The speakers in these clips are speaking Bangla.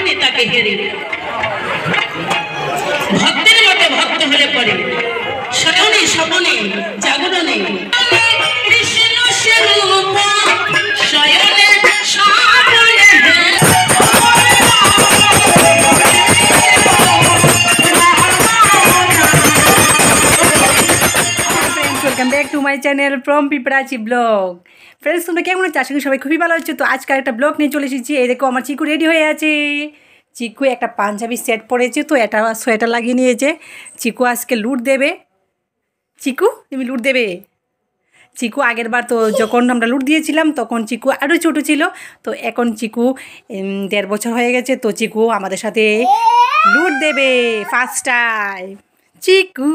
পারুনি তাকে হেরে। ভক্তের মতো ভক্ত হলে পরে শয়নে স্বপনে জাগরণে কৃষ্ণ স্বরূপ শয়নে স্বপনে। Welcome back to my channel from পিপড়াচি ব্লগ। ফ্রেন্ডস, তোমরা কেমন আছো? আশা করি সবাই খুবই ভালো আছো। তো আজকাল একটা ব্লগ নিয়ে চলে এসেছি। এই দেখো আমার চিকু রেডি হয়ে আছে। চিকু একটা পাঞ্জাবি সেট পরেছে, তো একটা সোয়েটার লাগিয়ে নিয়েছে। চিকু আজকে লুট দেবে। চিকু, তুমি লুট দেবে? চিকু আগের বার তো যখন আমরা লুট দিয়েছিলাম তখন চিকু আরও ছোটো ছিল, তো এখন চিকু 1.5 বছর হয়ে গেছে। তো চিকু আমাদের সাথে লুট দেবে ফার্স্ট টাইম। চিকু,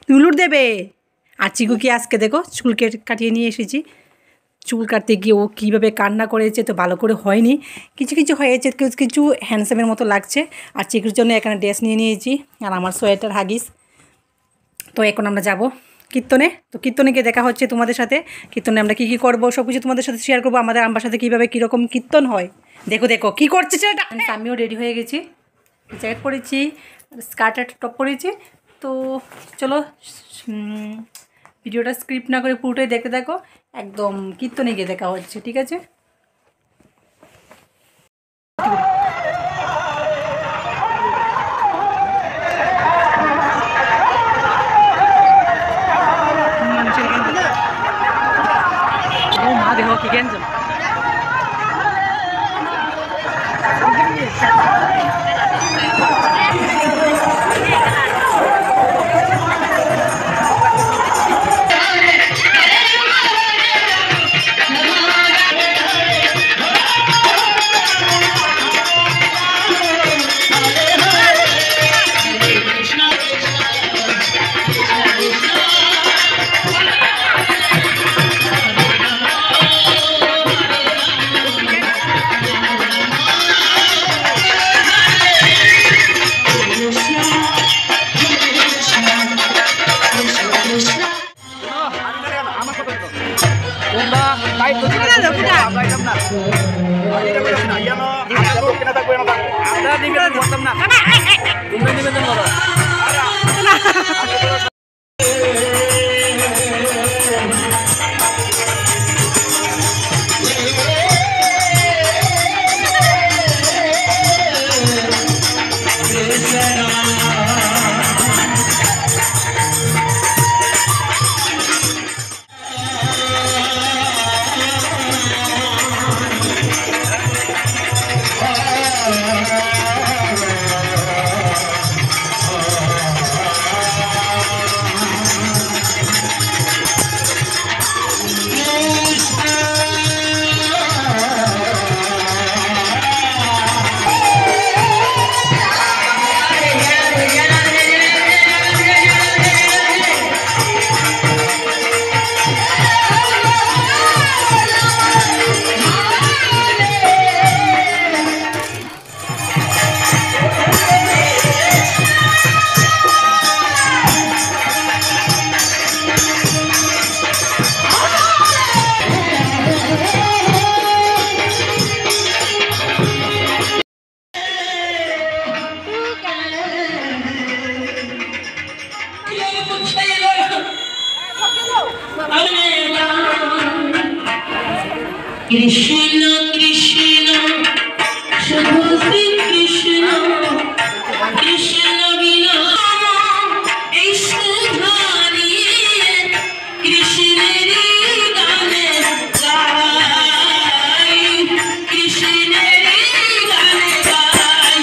তুমি লুট দেবে? আর চিকুকে আজকে দেখো চুল কাটিয়ে নিয়ে এসেছি। চুল কাটতে গিয়ে ও কীভাবে কান্না করেছে, তো ভালো করে হয়নি, কিছু কিছু হয়েছে, কিছু কিছু হ্যান্ডসামের মতো লাগছে। আর চিকুর জন্য এখানে ড্রেস নিয়ে নিয়েছি, আর আমার সোয়েটার হাগিস। তো এখন আমরা যাব কীর্তনে। তো কীর্তনে গিয়ে দেখা হচ্ছে তোমাদের সাথে। কীর্তনে আমরা কী কী করবো সব কিছু তোমাদের সাথে শেয়ার করবো। আমাদের আমার সাথে কীভাবে কীরকম কীর্তন হয় দেখো। দেখো কী করছে সেটা। আমিও রেডি হয়ে গেছি, জ্যাকেট পরেছি, স্কার্ট আর টপ পরেছি। তো চলো ভিডিওটা স্ক্রিপ্ট না করে পুরোটাই দেখতে দেখো। একদম কীর্তনে গিয়ে দেখা হচ্ছে, ঠিক আছে? মা দেখো কি কেন কৃষ্ণ কৃষ্ণ শুধু শ্রী কৃষ্ণ কৃষ্ণ বিনা এই সুধারি কৃষ্ণের গানে গাই, কৃষ্ণের গানে গাই।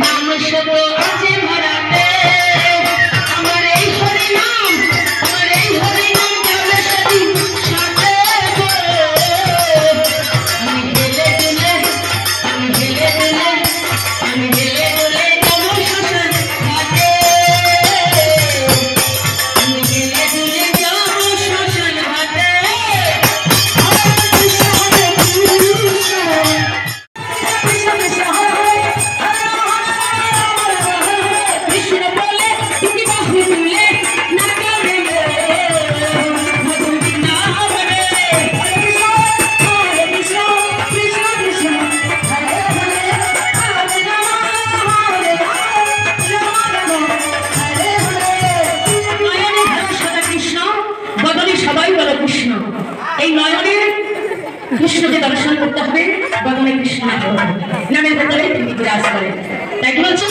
নাম সব আছে ভরাতে আমার এই হরি নাম যাবে সেদিন সাথে গো। আমি গেলে গেলে যাব শ্মশান ঘাটে আমি গেলে গেলে যাব শ্মশান ঘাটে। কৃষ্ণ বলে তুমি বাহু তুলে নাচাবে রে মধুর নাম রে। নয়নে ভালো সাদা কৃষ্ণ, বদনে সবাই বলো কৃষ্ণ। এই নয়নে কৃষ্ণকে দর্শন করতে হবে, বদনে কৃষ্ণ নামের ভেতরে তিনি বিরাজ করেন। তাই কি বলছো?